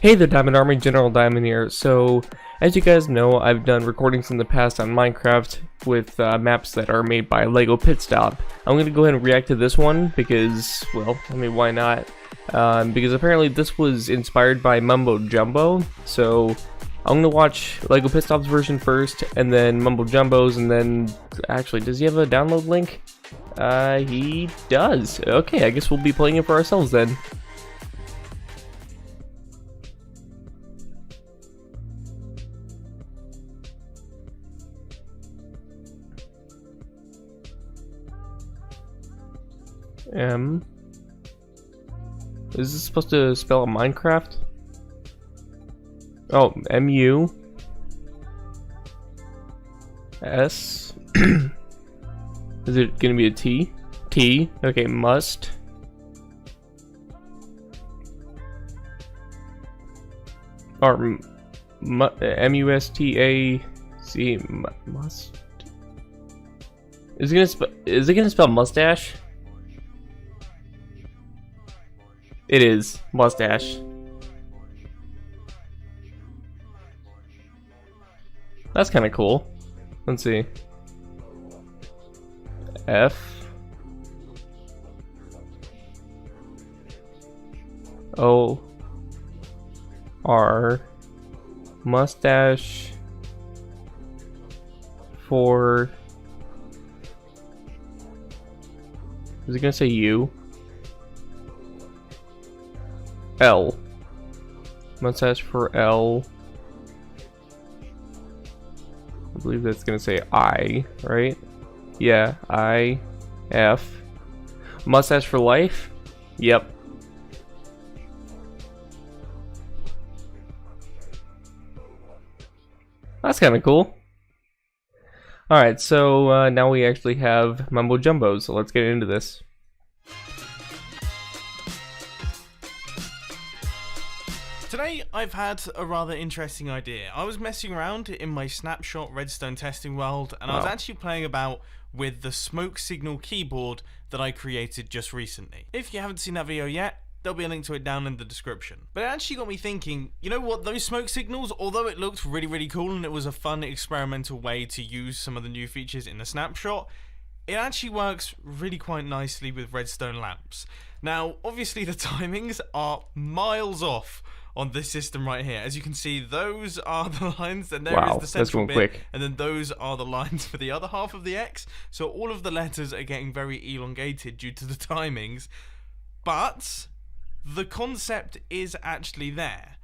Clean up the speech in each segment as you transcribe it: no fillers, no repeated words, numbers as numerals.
Hey there, Diamond Army, GeneralDiamond here. So, as you guys know, I've done recordings in the past on Minecraft with maps that are made by Legopitstop. I'm going to go ahead and react to this one because, well, I mean, why not? Because apparently this was inspired by Mumbo Jumbo. So, I'm going to watch Legopitstop's version first, and then Mumbo Jumbo's, and then, actually, does he have a download link? He does. Okay, I guess we'll be playing it for ourselves then. Is this supposed to spell Minecraft? Oh, M-U S. Is it gonna be a T? T. Okay, must. Or M-U-S-T-A-C. Must. Is it gonna spell mustache? It is mustache. That's kind of cool. Let's see. F O R mustache for. Is it gonna say U? L. Mustache for L. I believe that's gonna say I, right? Yeah, I. F. Mustache for life? Yep. That's kind of cool. Alright, so now we actually have Mumbo Jumbo, so let's get into this. Today I've had a rather interesting idea. I was messing around in my snapshot redstone testing world, and I was actually playing about with the smoke signal keyboard that I created just recently. If you haven't seen that video yet, there'll be a link to it down in the description. But it actually got me thinking, you know what, those smoke signals, although it looked really cool and it was a fun experimental way to use some of the new features in the snapshot, it actually works really quite nicely with redstone lamps. Now, obviously the timings are miles off on this system right here. As you can see, those are the lines, and there is the central bit, quick. And then those are the lines for the other half of the X. So all of the letters are getting very elongated due to the timings, but the concept is actually there,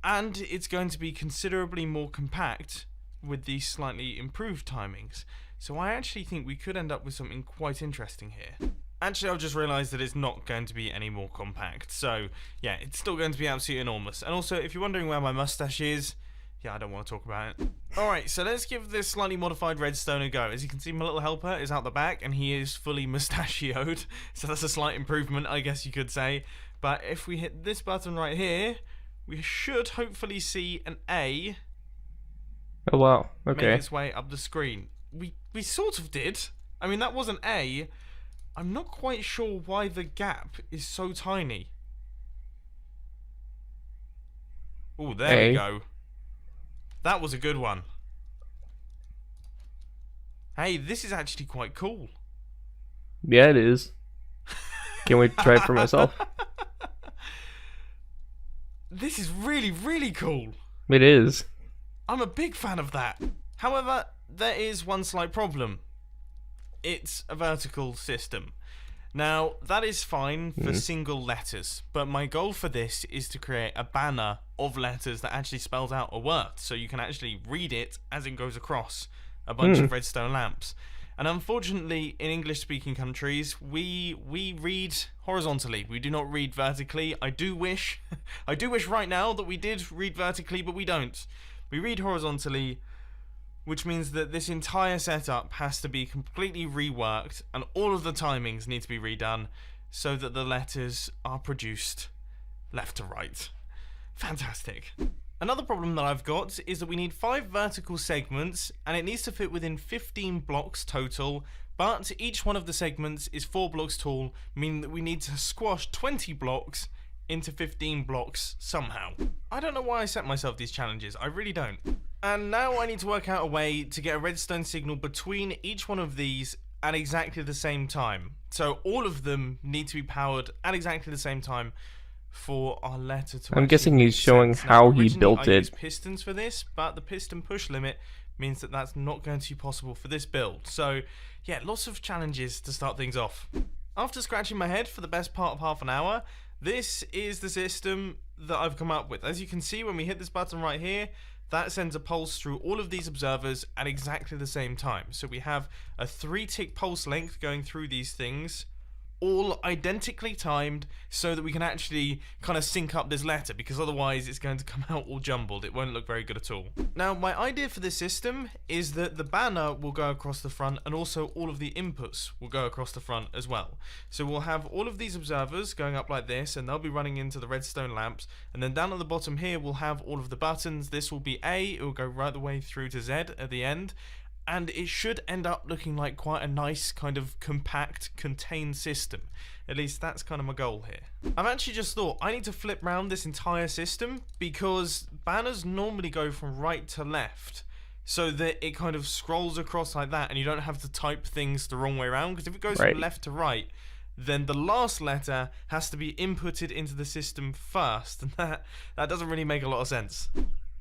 and it's going to be considerably more compact with these slightly improved timings. So I actually think we could end up with something quite interesting here. Actually, I've just realised that it's not going to be any more compact. So, yeah, it's still going to be absolutely enormous. And also, if you're wondering where my mustache is, yeah, I don't want to talk about it. Alright, so let's give this slightly modified redstone a go. As you can see, my little helper is out the back, and he is fully mustachioed. So that's a slight improvement, I guess you could say. But if we hit this button right here, we should hopefully see an A. Oh, wow. Okay. Make its way up the screen. We sort of did. I mean, that was an A. I'm not quite sure why the gap is so tiny. Oh, there we go. That was a good one. Hey, this is actually quite cool. Yeah, it is. Can't wait to try it for myself. This is really cool. It is. I'm a big fan of that. However, there is one slight problem. It's a vertical system. Now, that is fine for single letters, but my goal for this is to create a banner of letters that actually spells out a word, so you can actually read it as it goes across a bunch of redstone lamps. And unfortunately, in English-speaking countries, we read horizontally. We do not read vertically. I do wish right now that we did read vertically, but we don't. We read horizontally, which means that this entire setup has to be completely reworked, and all of the timings need to be redone so that the letters are produced left to right. Fantastic. Another problem that I've got is that we need 5 vertical segments, and it needs to fit within 15 blocks total, but each one of the segments is 4 blocks tall, meaning that we need to squash 20 blocks into 15 blocks somehow. I don't know why I set myself these challenges, I really don't. And now I need to work out a way to get a redstone signal between each one of these at exactly the same time. So all of them need to be powered at exactly the same time for our letter to I'm guessing he's showing how he built I it. used pistons for this, but the piston push limit means that that's not going to be possible for this build. So yeah, lots of challenges to start things off. After scratching my head for the best part of half an hour, this is the system that I've come up with. As you can see, when we hit this button right here, that sends a pulse through all of these observers at exactly the same time. So we have a 3-tick pulse length going through these things, all identically timed, so that we can actually kind of sync up this letter, because otherwise it's going to come out all jumbled. It won't look very good at all. Now, my idea for this system is that the banner will go across the front, and also all of the inputs will go across the front as well. So we'll have all of these observers going up like this, and they'll be running into the redstone lamps, and then down at the bottom here we'll have all of the buttons. This will be A, it will go right the way through to Z at the end, and it should end up looking like quite a nice kind of compact, contained system. At least that's kind of my goal here. I've actually just thought I need to flip round this entire system, because banners normally go from right to left, so that it kind of scrolls across like that and you don't have to type things the wrong way around, because if it goes from left to right, then the last letter has to be inputted into the system first, and that doesn't really make a lot of sense.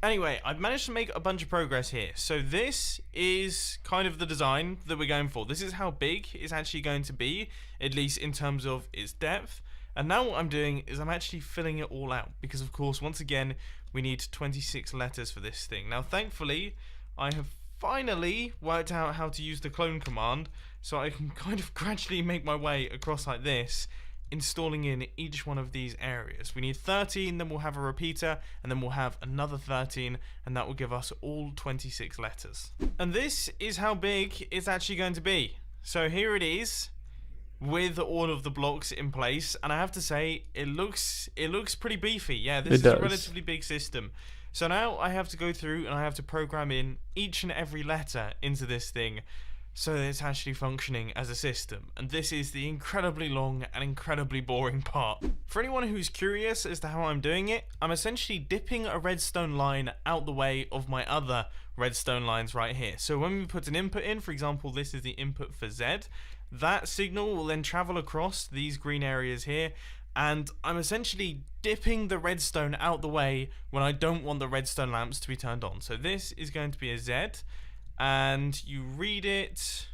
Anyway, I've managed to make a bunch of progress here. So this is kind of the design that we're going for. This is how big it's actually going to be, at least in terms of its depth. And now what I'm doing is I'm actually filling it all out, because of course, once again, we need 26 letters for this thing. Now, thankfully, I have finally worked out how to use the clone command, so I can kind of gradually make my way across like this, installing in each one of these areas. We need 13, then we'll have a repeater, and then we'll have another 13, and that will give us all 26 letters. And this is how big it's actually going to be. So here it is, with all of the blocks in place, and I have to say, it looks pretty beefy. Yeah, this is a relatively big system. So now I have to go through and I have to program in each and every letter into this thing, so that it's actually functioning as a system. And this is the incredibly long and incredibly boring part. For anyone who's curious as to how I'm doing it, I'm essentially dipping a redstone line out the way of my other redstone lines right here. So when we put an input in, for example, this is the input for Z, that signal will then travel across these green areas here, and I'm essentially dipping the redstone out the way when I don't want the redstone lamps to be turned on. So this is going to be a Z, and you read it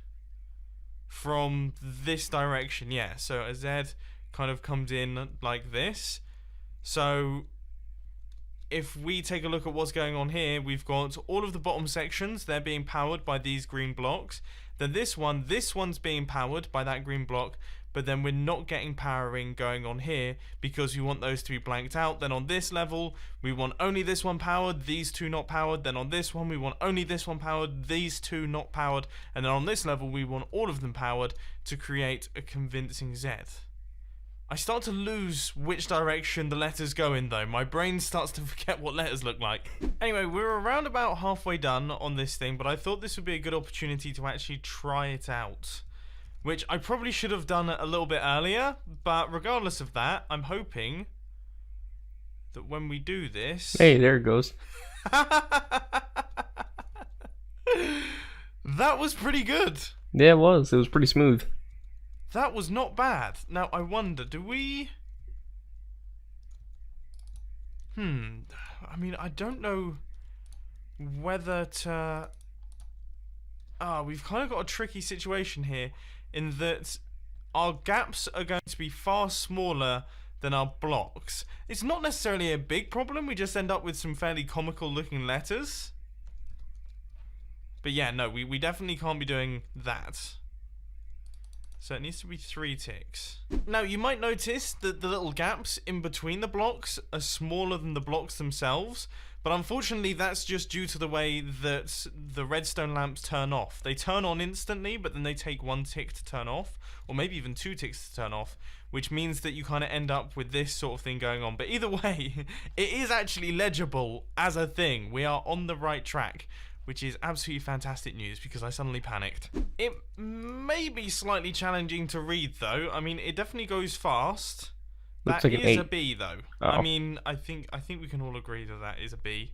from this direction. Yeah, so a Z kind of comes in like this. So if we take a look at what's going on here, we've got all of the bottom sections, they're being powered by these green blocks. Then this one's being powered by that green block, but then we're not getting powering going on here because we want those to be blanked out. Then on this level, we want only this one powered, these two not powered. Then on this one, we want only this one powered, these two not powered. And then on this level, we want all of them powered to create a convincing Z. I start to lose which direction the letters go in though. My brain starts to forget what letters look like. Anyway, we're around about halfway done on this thing, but I thought this would be a good opportunity to actually try it out, which I probably should have done a little bit earlier, but regardless of that, I'm hoping that when we do this... Hey, there it goes. That was pretty good. Yeah, it was. It was pretty smooth. That was not bad. Now, I wonder, do we... I mean, I don't know whether to... we've kind of got a tricky situation here, in that our gaps are going to be far smaller than our blocks. It's not necessarily a big problem, we just end up with some fairly comical looking letters. But yeah, no, we definitely can't be doing that. So it needs to be 3 ticks. Now, you might notice that the little gaps in between the blocks are smaller than the blocks themselves, but unfortunately that's just due to the way that the redstone lamps turn off. They turn on instantly, but then they take 1 tick to turn off, or maybe even 2 ticks to turn off, which means that you kind of end up with this sort of thing going on. But either way, it is actually legible as a thing. We are on the right track, which is absolutely fantastic news, because I suddenly panicked. It may be slightly challenging to read though. I mean, it definitely goes fast, Looks That like an is 8. a B though. Oh. I mean, I think we can all agree that that is a B.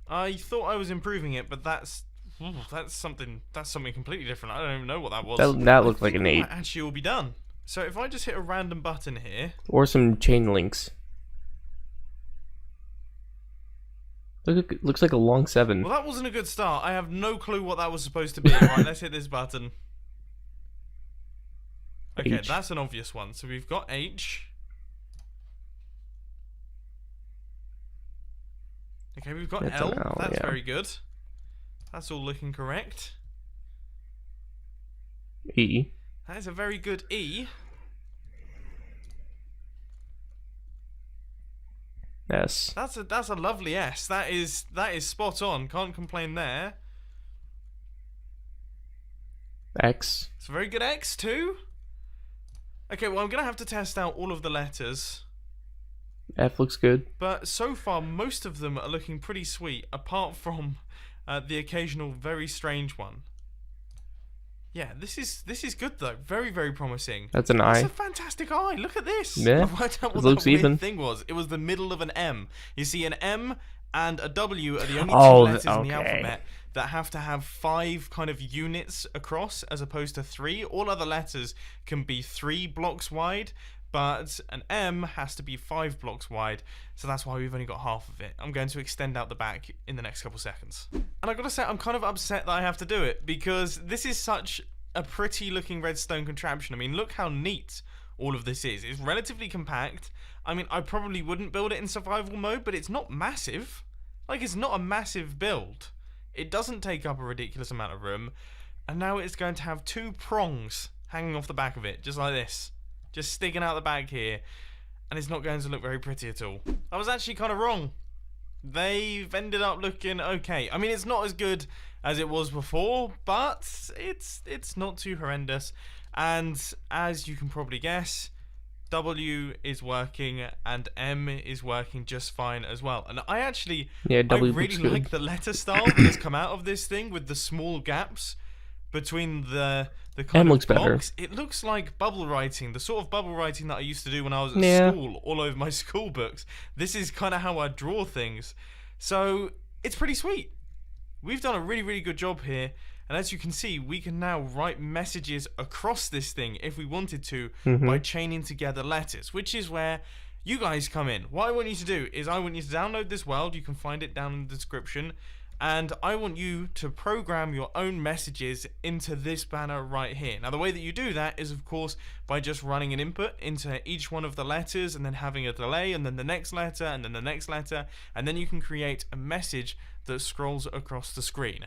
I thought I was improving it, but that's something completely different. I don't even know what that was. That looked I like think an we 8. might actually all be done. So if I just hit a random button here, Or some chain links. Looks like a long 7. well, that wasn't a good start. I have no clue what that was supposed to be. Right, let's hit this button. Okay, H. that's an obvious one. So we've got H. Okay, we've got That's L. an L, That's yeah. very good. That's all looking correct. E. That is a very good E. S. That's a lovely S. That is spot on. Can't complain there. X. It's a very good X too. Okay, well I'm gonna have to test out all of the letters. F looks good. But so far, most of them are looking pretty sweet, apart from the occasional very strange one. Yeah, this is good though. Very, very promising. That's an That's I. a fantastic eye. Look at this. Yeah, I've worked out what it looks that weird even. thing was. It was the middle of an M. You see, an M and a W are the only two Oh, letters in the okay. alphabet that have to have 5 kind of units across as opposed to 3. All other letters can be 3 blocks wide, but an M has to be 5 blocks wide, so that's why we've only got half of it. I'm going to extend out the back in the next couple seconds. And I gotta say, I'm kind of upset that I have to do it, because this is such a pretty looking redstone contraption. I mean, look how neat all of this is. It's relatively compact. I mean, I probably wouldn't build it in survival mode, but it's not massive. Like, it's not a massive build. It doesn't take up a ridiculous amount of room, and now it's going to have 2 prongs hanging off the back of it, just like this. Just sticking out the back here, and it's not going to look very pretty at all. I was actually kind of wrong. They've ended up looking okay. I mean, it's not as good as it was before, but it's not too horrendous. And as you can probably guess, W is working and M is working just fine as well. And I actually, Yeah, W I really looks good. like the letter style that has come out of this thing with the small gaps between the kind M of looks better. blocks. It looks like bubble writing, the sort of bubble writing that I used to do when I was at Yeah. school, all over my school books. This is kind of how I draw things. So it's pretty sweet. We've done a really, really good job here. And as you can see, we can now write messages across this thing if we wanted to by chaining together letters, which is where you guys come in. What I want you to do is I want you to download this world. You can find it down in the description. And I want you to program your own messages into this banner right here. Now, the way that you do that is, of course, by just running an input into each one of the letters and then having a delay and then the next letter and then the next letter. And then you can create a message that scrolls across the screen.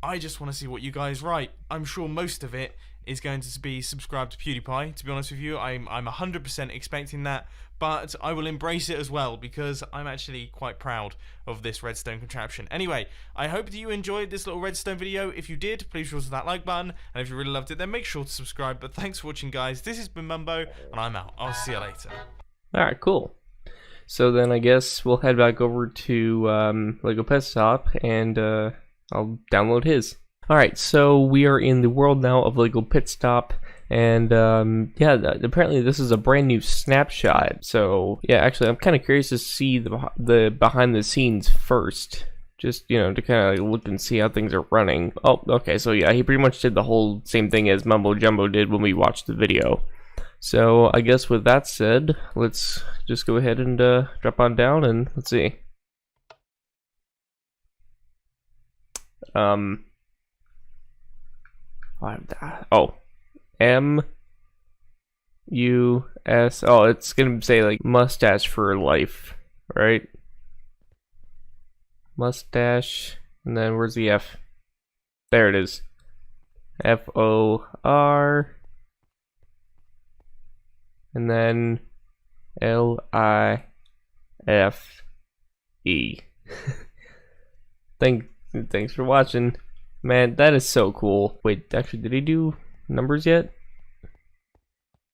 I just want to see what you guys write. I'm sure most of it is going to be subscribed to PewDiePie. To be honest with you, I'm 100% expecting that, but I will embrace it as well because I'm actually quite proud of this redstone contraption. Anyway, I hope that you enjoyed this little redstone video. If you did, please sure to that like button, and if you really loved it, then make sure to subscribe. But thanks for watching, guys. This has been Mumbo, and I'm out. I'll see you later. Alright, cool. So then I guess we'll head back over to Legopitstop and I'll download his. Alright, so we are in the world now of Legopitstop, and yeah, apparently this is a brand new snapshot. So yeah, actually I'm kind of curious to see the behind the scenes first. Just, you know, to kind of look and see how things are running. Oh, okay, so yeah, he pretty much did the whole same thing as Mumbo Jumbo did when we watched the video. So I guess with that said, let's just go ahead and drop on down and let's see. Oh, M-U-S, oh, it's gonna say like mustache for life, right? Mustache, and then where's the F? There it is. F-O-R, and then L-I-F-E. Thanks for watching. Man, that is so cool. Wait, actually, did he do numbers yet?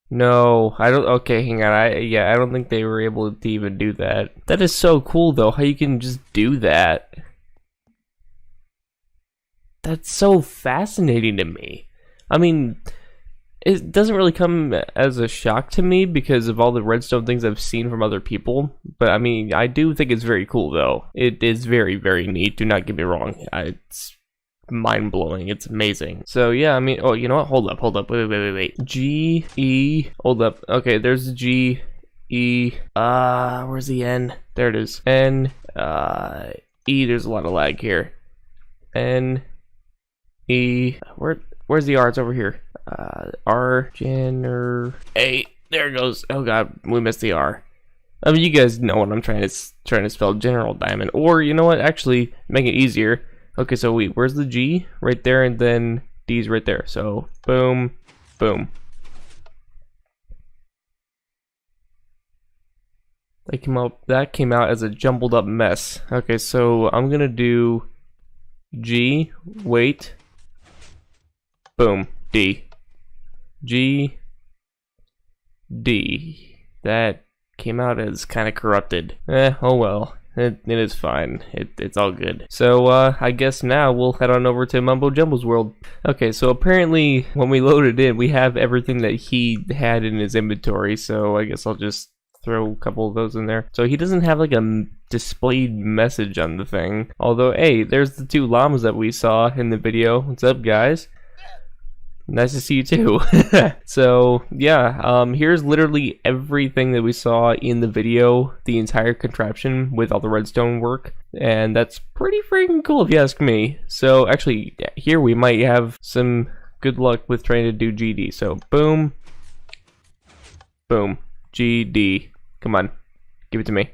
No, I don't. Okay, hang on. I don't think they were able to even do that. That is so cool, though. How you can just do that. That's so fascinating to me. I mean, it doesn't really come as a shock to me because of all the redstone things I've seen from other people. But I mean, I do think it's very cool though. It is very, very neat. Do not get me wrong. It's mind-blowing. It's amazing. So yeah, I mean, oh, you know what? Hold up. Wait. G, E, hold up. Okay, there's the G, E, where's the N? There it is. N, E, there's a lot of lag here. N, E, where's the R? It's over here. R, A, there it goes. Oh god, we missed the R. I mean, you guys know what I'm trying to spell, GeneralDiamond. Or, you know what, actually, make it easier. Okay, so wait, where's the G? Right there, and then D's right there. So, boom, boom. That came out as a jumbled up mess. Okay, so I'm gonna do G, wait, boom, D. G, D. That came out as kind of corrupted. Oh well. It is fine. It's all good. So, I guess now we'll head on over to Mumbo Jumbo's world. Okay, so apparently when we loaded in, we have everything that he had in his inventory, so I guess I'll just throw a couple of those in there. So he doesn't have like a displayed message on the thing. Although, hey, there's the 2 llamas that we saw in the video. What's up, guys? Nice to see you too. So yeah, here's literally everything that we saw in the video, the entire contraption with all the redstone work, and that's pretty freaking cool if you ask me. So actually, here we might have some good luck with trying to do GD. So boom, boom, GD. Come on, give it to me.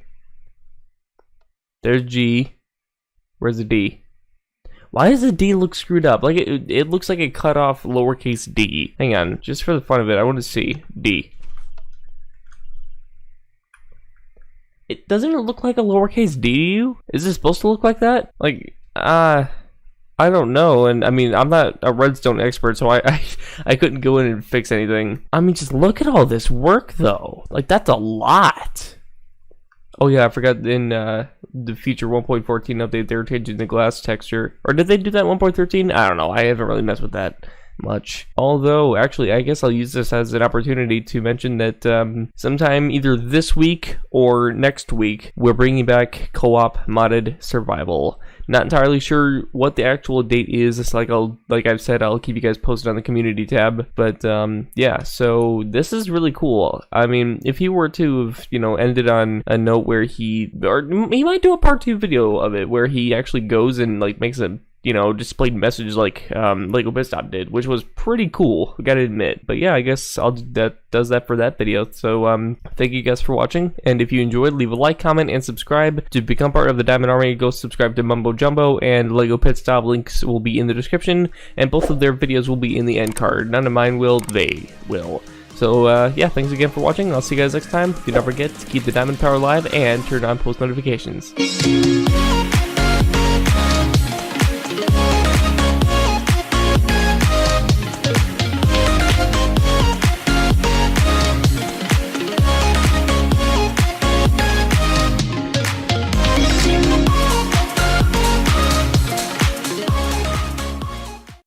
There's G. Where's the D? Why does the D look screwed up? Like it looks like it cut off lowercase d. Hang on, just for the fun of it, I want to see D. It doesn't look like a lowercase d to you? Is it supposed to look like that? Like, I don't know. And I mean, I'm not a redstone expert, so I couldn't go in and fix anything. I mean, just look at all this work though. Like, that's a lot. Oh yeah, I forgot in the feature 1.14 update they were changing the glass texture. Or did they do that in 1.13? I don't know. I haven't really messed with that much. Although, actually, I guess I'll use this as an opportunity to mention that sometime either this week or next week, we're bringing back co-op modded survival. Not entirely sure what the actual date is. It's like I've said, I'll keep you guys posted on the community tab. But yeah, so this is really cool. I mean, if he were to have, you know, ended on a note where he might do a part 2 video of it where he actually goes and like makes a, you know, displayed message like Legopitstop did, which was pretty cool, I gotta admit. But yeah, I guess that does that for that video. So thank you guys for watching, and if you enjoyed, leave a like, comment, and subscribe. To become part of the Diamond Army, go subscribe to Mumbo Jumbo and Legopitstop. Links will be in the description, and both of their videos will be in the end card. None of mine will, they will. So yeah, thanks again for watching. I'll see you guys next time. Do not forget to keep the diamond power alive and turn on post notifications.